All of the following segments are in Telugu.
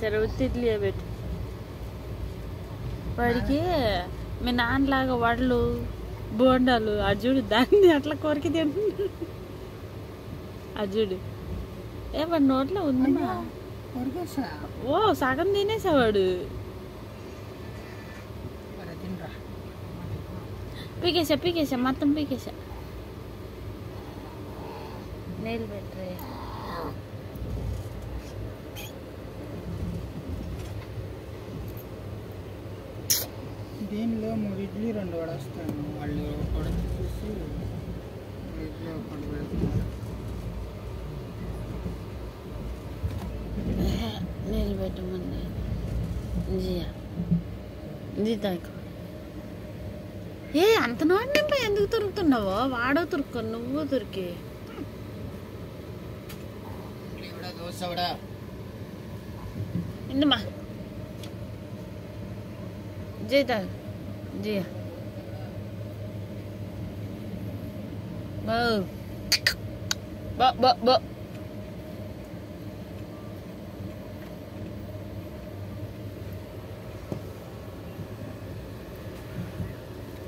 సరే ఉత్తిడ్లీ పెట్టు వాడికి. మీ నాన్నలాగా వడలు బోండాలు అర్జుడు దాన్ని అట్లా కొరికి తింటున్నాడు. అర్జుడు వాడి నోట్లో ఉందమ్మా. ఓ సగం తినేసేవాడు. పీకేసా మొత్తం పీకేసా. నీళ్ళు పెట్టరే. దీనిలో 3 ఇడ్లీ 2 వడ వస్తాను. వాళ్ళు వడ తీసేసి ఇడ్లీ ఒకటి పెడుతున్నారు. నీళ్ళు పెట్టమని జియా జీ తాకు. అంత నోటి నింప ఎందుకు దొరుకుతున్నావో? వాడో తురుక్కో నువ్వు దొరికి. ఇందమ్మా జీ తాగు జియా. బో బో బో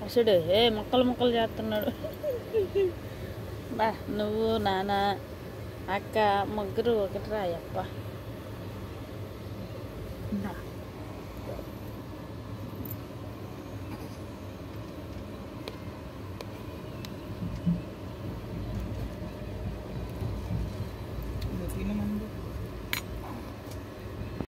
అసడు ముక్కలు చేస్తున్నాడు. బా నువ్వు నాన్న అక్క ముగ్గురు ఒకటి రాయప్ప.